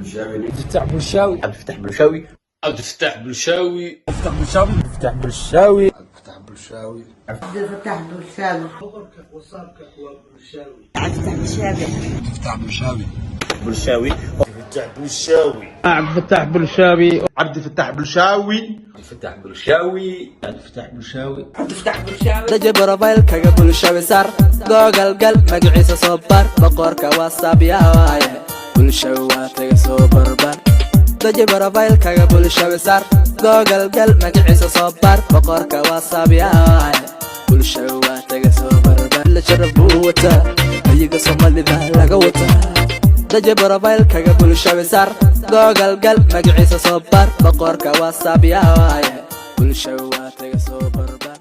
بلشاوي فتح بلشاوي عبد الفتاح بلشاوي عبد الفتاح بلشاوي فتح بلشاوي فتح بلشاوي فتح بلشاوي عبد الفتاح بلشاوي فتح بلشاوي بلشاوي فتح بلشاوي عبد الفتاح بلشاوي عبد الفتاح بلشاوي فتح بلشاوي عبد الفتاح بلشاوي daje borofaylkaga bulshawi sar googal gal magaciisa soo bar boqorka whatsapp yaa waaye bulshawi waa taga soo barbar daje borofaylkaga bulshawi sar googal gal magaciisa soo bar boqorka whatsapp yaa waaye bulshawi waa taga soo barbar la sharaf buu wataa ayaga soomaalida laga wataa daje borofaylkaga bulshawi sar googal gal magaciisa soo bar boqorka whatsapp yaa waaye bulshawi waa taga soo barbar.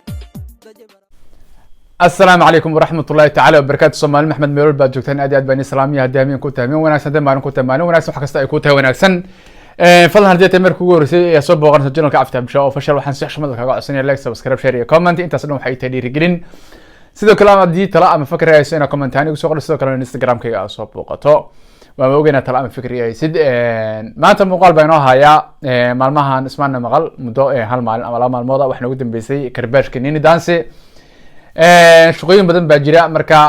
السلام عليكم ورحمة الله تعالى وبركاته. سومالي محمد ميرول بعد جوتين أدي أدباني سلامي هدامين كوتا مين وناسن دمارن كوتا مالين وناسن حكستا كوتا وناسن فضلا هدية تمر كوغورسي يصوب وغرن سجلنا كعفتها بشاو فشل وحن سيح شمال كاقع سنير لايك سبسكرايب شير كومنت انت سنو حي تدير جرين سيدو كلام دي طلع من فكر يا سينا كومنت ثاني وسوق سيدو كلام انستغرام كي اصوب وقتو وما وجينا طلع من فكر يا سيد ما انت مقال بينها هيا مالمها اسمعنا مقال مدو هالمال ama maalmooda waxna ugu dambeysay karbaashka nini dance shaqooyin badan baa jira marka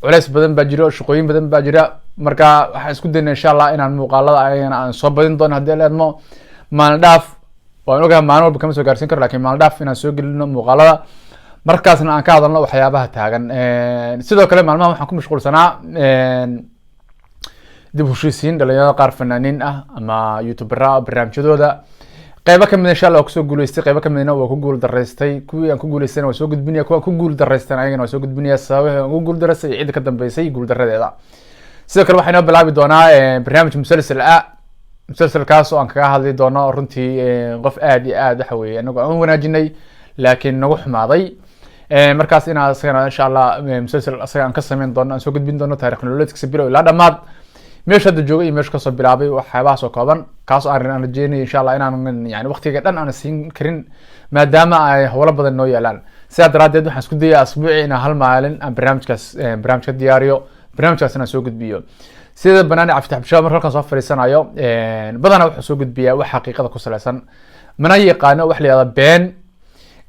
culays badan baa jiro shaqooyin badan baa jira marka waxaan isku daynaa insha Allah inaan muuqaalada ayana aan soo badin doono hadii leedmo maalin dhaaf waan ogahay maalin walba kama soo gaarsiin karo laakiin maalin dhaaf inaan soo gelino muuqaalada markaasna aan ka hadalno waxyaabaha taagan sidoo kale maalmaha waxaan ku mashquulsanaa dib u heshiisiin dhalinyarada qaar fanaaniin ah ama youtubera barnaamijyadooda qaybo kamid insha Allah kusoo guuleystay qaybo kamidna waa ku guul dareystay kuwii aan ku guuleystayna waa soo gudbinaya kuwa ku guul dareystay ayagana waa soo gudbinaya sababaha aan ku guul dareystay cid ka dambeysay guul daradeeda sidoo kale waxaan bilaabi doonaa barnaamij musalsalkaas oo aan kaga hadli doono runtii qof aad iyo aad waxa weeye anagu aan wanaajinay laakiin nagu xumaaday markaas inaan asagana insha Allah musalsal asaga aan ka sameyn doono aan soo gudbin doono taariikh nololeedkiisa bilow ilaa dhamaad meesha hadda joogay meesha kasoo bilaabay waxyaabahaas oo kooban kaas aan rajeynay insha Allah inaan yani waqtiga dhan aan siin karin maadaama ay hawlo badan noo yaalaan sidaa daraadeed waxaan isku dayaa asbuuci inaan hal maalin aan barnaamijka diyaariyo barnaamijkaas inaan soo gudbiyo sida banaani Cabdi Xabshaw marka halkan soo fariisanayo badanaa wuxuu soo gudbiyaa wax xaqiiqada ku saleysan mana yaqaano wax la yiraahdo been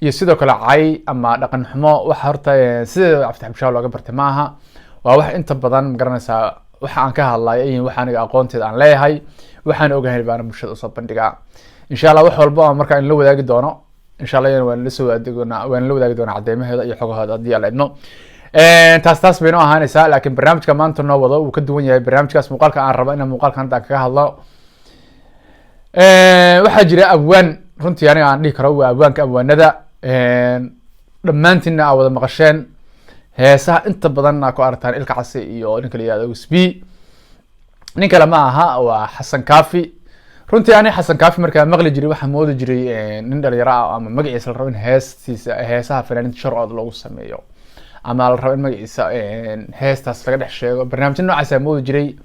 iyo sidoo kale cay ama dhaqan xumo wax horta sida Cabdi Xabshaw looga bartay maaha waa wax inta badan magaranaysaa waxa aan ka hadlayo in waxa aniga aqoonteed aan leeyahay waxaan ogahay baan bulshada u soo bandhigaa insha Allah wax walba marka in la wadaagi doono insha Allah waan la soo wadaagi doonaa cadeymaheeda iyo xogahooda hadii aan leedno taas bayno ahaanaysaa laakiin barnaamijka maanta noo wado uu ka duwan yahay barnaamijkaas muuqaalka aan rabo inaan muuqaalkan hadda kaga hadlo waxa jira abwaan runtii aniga aan dhihi karo waa abwaanka abwaanada dhamaantiina wada maqasheen heesaha inta badan ku aragtaan ilka casi iyo ninka la yiraahdo USB nin kale ma aha waa Xasan Kaafi runtii ani Xasan Kaafi markaa maqli jiray waxa moodi jiray nin dhalinyaro ah ama magaciisa la rabo in heesaha fanaaniinta sharcooda lagu sameeyo ama la rabo in magaciisa heestaas laga dhex sheego barnaamij noocaas ah moodi jiray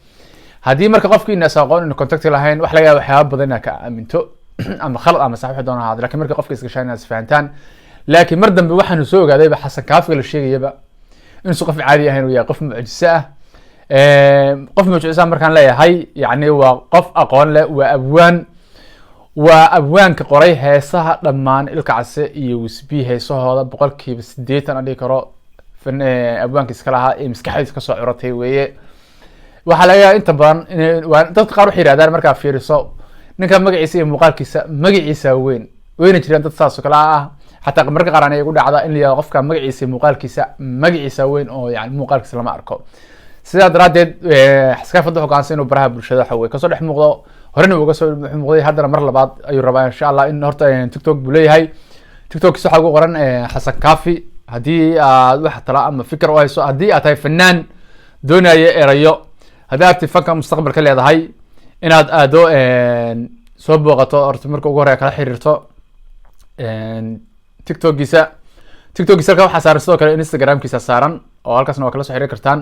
hadii marka qofkii inaa aqoon in contact lahayn wax laga yaabo waxyaabo badan ka aaminto ama khalad ama sax wax doona hada laakiin marka qofkii iska shaanay fahantaan laakiin mar dambe waxaanu soo ogaaday Xasan Kaafi la sheegayaba in qof caadi ahayn uu yahay qof mucjiso ah qof mucjiso markaan leeyahay yani waa qof aqoon leh waa abwaanka qoray heesaha dhamaan ilka case iyo USB heesahooda 80% aan dhigi karo abwaanka iska lahaa ee maskaxdiisa ka soo curatay weeye waxa laga yaabaa inta badan dadka qaar waxay yiraahdaan markaa fiiriso ninka magaciisa iyo magaciisa weyna jiraan dad saas oo kala ah حتى مركز قرانية يقول عدا إن اللي غفك مجلس مقال كيسا وين أو يعني مقال كيسا لما أركو سيدا رادد حسكاف الضحك عن سينو برها بالشدة حوي كسر حموضة هرني وقصر حموضة هذا مرة لبعض أيو ربع إن شاء الله إن هرت تيك توك بلاي هاي تيك توك سحقو قرن حسن كافي هدي واحد طلع أما فكرة وهاي سو هدي أتاي فنان دون يريو هذا ارتفاق مستقبل كل هذا هاي إن هذا أدو صوب وقطع ارتمرك وقرأ كلا حريرته تيك توك جيسا ka waxa saaran sidoo kale Instagram kiisa saaran oo halkaasna waa kala soo xiriir kartaan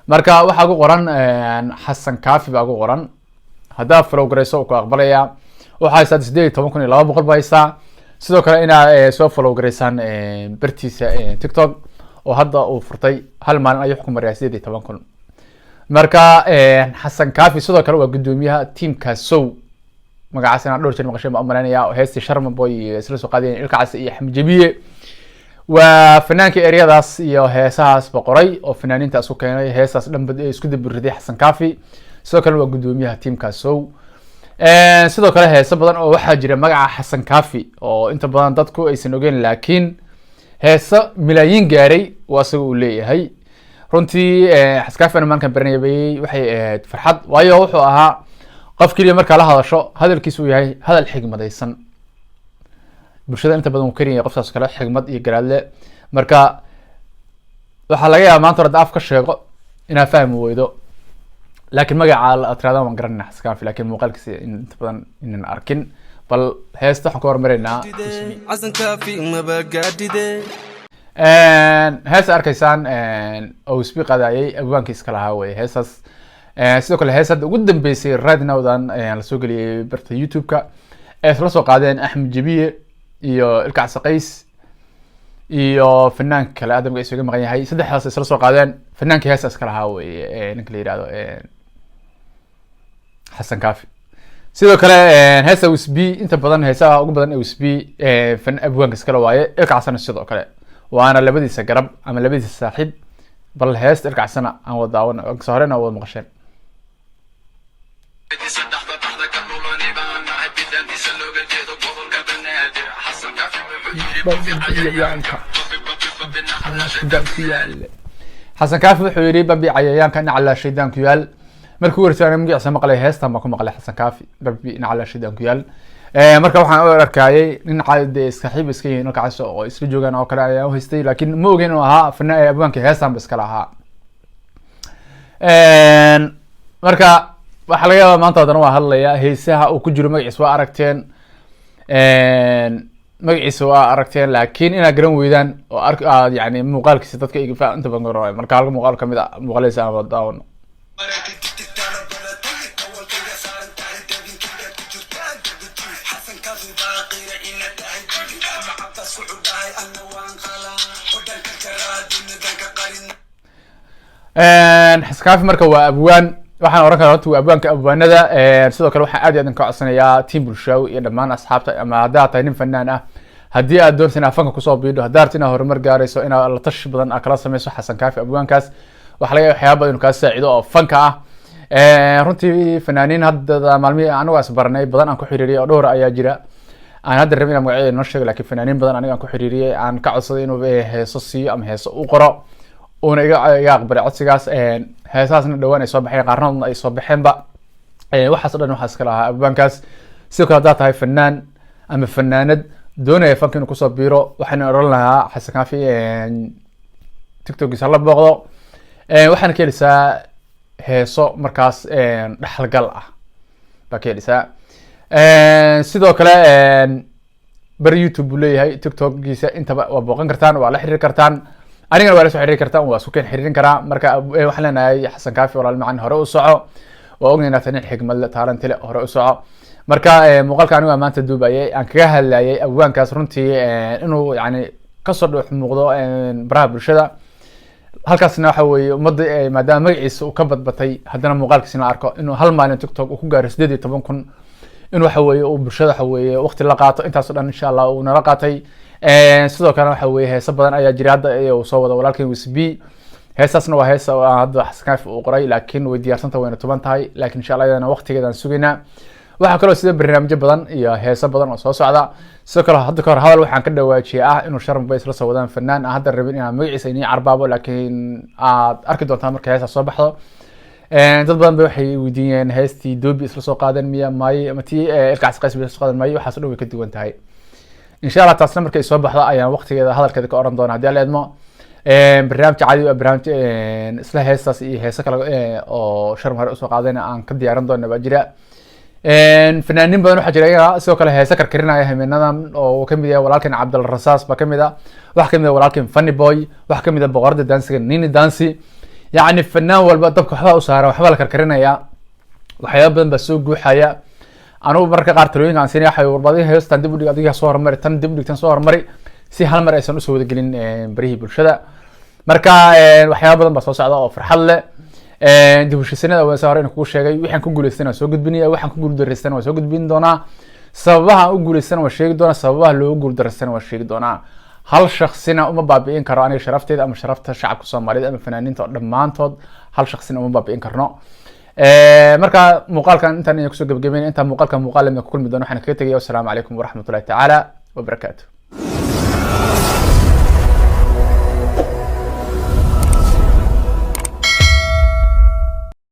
marka waxa ugu qoran Xasan Kaafi baa ugu qoran hadaa follow gareyso ku aqbalaya waxa ay 18200 baysa sidoo kale ina soo follow gareysaan bartiisa TikTok oo hadda uu furtay hal maalin ayuu xukumo 18000 marka xasan kaafi sidoo kale waa gudoomiyaha teamka sow magacaasina dhowr jeer maqashay ma umaleynaya heestii sharma boy isla soo qaadeen ilka cas iyo axmed jabiye waa fanaanka eryadaas iyo heesahaas boqoray oo fanaaniinta isku keenay heesaas dhanbad isku dabiriday xasan kaafi sidoo kale waa gudoomiyaha teamka sow sidoo kale heeso badan oo waxaa jira magaca xasan kaafi oo inta badan dadku aysan ogeyn laakiin heeso milaayiin gaaray waa isaga uu leeyahay runtii xasan kaafi markaan baranayay waxay ahayd farxad waayo wuxuu ahaa qof kaliya markaa la hadasho hadalkiisu uu yahay hadal xigmadaysan bulshada inta badan uu kariya qofkaas kale xigmad iyo garaadle marka waxaa laga yaabaa maanta hore af ka sheego inaa fahmi weydo laakiin magaca la atraada waan garanayna xasan kaafi laakiin muuqaalkiisa inta badan inaan arkin bal heesta waxaan ka hormaraynaa xasan kaafi mabagaadide heesa arkaysaan oo isbi qaadayay abwaanki iska lahaa wey heesaas sidoo kale hees hadda ugu dambeysay right nowdan lasoo geliyay barta youtube-ka ee isla soo qaadeen axmed jabiye iyo ilka casaqays iyo fanaanka kale adamka isuga maqan yahay saddexdaas isla soo qaadeen fanaankii heesa iska lahaa wey ninka la yihahdo xasan kaafi sidoo kale heesa usb inta badan heesaha ugu badan usb abwaanka iskale waaye ilka casana sidoo kale waana labadiisa garab ama labadiisa saaxiib bal heesta ilka casana aan wada daawan kasoo horena wada maqasheen xasan kaafi wuxuu yidhi babi cayayaanka nacala shaydaan ku yaal markii warsaana magaciisa maqlay heestan baa ku maqlay xasan kaafi babi nacala shaydaan ku yaal marka waxaan u arkayay nin caade saaxiib iska yihiin halkaas oo isla joogaan oo kale ayaan u haystay laakiin ma ogeyn inuu ahaa fanaan abwaanka heestan ba iska lahaa marka waxaa laga yaabaa maanta haddana waa hadlaya heesaha uu ku jiro magaciisa waa aragteen magaciisa waa aragteen laakiin inaad garan weydaan oo aad yani muuqaalkiisa dadka inta badan garan marka halka muuqaal kamid a muuqaaladiisa aan wada daawano xasan kaafi marka waa abwaan waxaan oran karaa horta waa abwaanka abwaanada sidoo kale waxaan aad iyo aad ka codsanayaa team bulshaawi iyo dhammaan asxaabta ama haddaad tahay nin fanaan ah haddii aad doonta inaad fanka kusoo biidho haddaad rabto inaad horumar gaarayso inaad la tashi badan aad kala sameyso xasan kaafi abwaankaas waxa laga waxyaaba badan inuu kaa saacido oo fanka ah runtii fanaaniin hadda maalmihii anigu is baranay badan aan ku xiriiriyay oo dhowr ayaa jira aan hadda rabin inaan magacyada noo sheego laakiin fanaaniin badan aniga aan ku xiriiriyay aan ka codsaday inuu heeso siiyo ama heeso u qoro una iga aqbalay codsigaas heesahaasna dhawaan ay soo baxeen qaarnadoodna ay soo baxeenba waxaas o dhan waxaa iska lahaa abwaankaas sidoo kale haddaad tahay fanaan ama fanaanad doonaya fanka inuu kusoo biiro waxaan oran lahaa xasan kaafi tiktokiisa hala booqdo waxaana ka helisaa heeso markaas dhexalgal ah baa ka helisaa sidoo kale bari youtube buu leeyahay tiktokiisa intaba waa booqan kartaan waa la xiriiri kartaan anigana waa la soo xiriiri kartaan waa isku keen xiriirin karaa marka waxaan leenahay xasan kaafi walaal macan hore u soco waa ognahay inaad tahay nin xigmad le taalante le hore u soco marka muuqaalka anigu aan maanta duubayay aan kaga hadlayay abwaankaas runtii inuu yani kasoo dhex muuqdo baraha bulshada halkaasna waxa weeye ummadda maadaama magaciisa uu ka badbatay haddana muuqaalkiisina la arko inuu hal maalin tiktok uu ku gaaro 18,000 in waxa weeye uu bulshada waxa weeye waqti la qaato intaas oo dhan insha Allah uu nala qaatay sidoo kale waxa weeye heeso badan ayaa jira hadda uu soo wada walaalkeen usb heesaasna waa heesa hadda xasan kaafi uu qoray laakiin way diyaarsanta wayna tuban tahay laakiin insha Allah iyadana waqtigeedaan sugaynaa waxaa kaloo sida barnaamijyo badan iyo heeso badan oo soo socda sidoo kale hadda kahor hadal waxaan ka dhawaajiyay ah inuu Sharma Boy isla soo wadaan fanaan aan hadda rabin inaan magaciisa inii carbaabo laakiin aad arki doontaan marka heesa soo baxdo dad badan bay waxay weydiiyeen heestii doobi isla soo qaadan miya maayo ama tii ilka casqays bay soo qaadan maayo waxaas dhow way ka duwan tahay insha Allah taasna markay soo baxdo ayaan waqtigeeda hadalkeeda ka oran doona haddii la eedmo barnaamij caadi ah barnaamij isla heestaas iyo heeso kale oo Sharma hore usoo qaadayna aan ka diyaaran doona baa jira fanaaniin badan waxaa jira sidoo kale heeso karkarinaya habeenadan oo kamid yahay walaalkeen Cabdul Rasaas baa kamid ah waxa kamid ah walaalkeen Funny Boy waxa kamid ah boqorada dansiga Nini Dansi يعني فنان والبا دبك waxba u saaran waxba la karkarinaya waxyaabo badan ba soo guuxaya anu marka qaar talooyinka aan siinay warbadii heestan dib u dhig adiga soo hormari tan dib u dhigtan soo hormari si hal mar aysan u soo wada gelin barihi bulshada marka waxyaabo badan ba soo socda oo farxad leh dib u heshiisiinada waan hore in kugu sheegay waxaan ku guuleystana soo gudbinaya waxaan ku guuldareystana waan soo gudbin doonaa sababaha u guuleystana waan sheegi doonaa sababaha loogu guuldareystana waan sheegi doonaa hal shakhsina uma baabi'in karo aniga sharafteeda ama sharafta shacabka Soomaaliyeed ama fanaaniinta dhamaantood hal shakhsina uma baabi'in karno marka muuqaalkan intaan ku soo gabagabeeyay inta muuqaalka muuqaal lama ku kulmi doono waxaan kaga tagay assalaamu calaykum waraxmatullaahi tacaala wabarakaatuh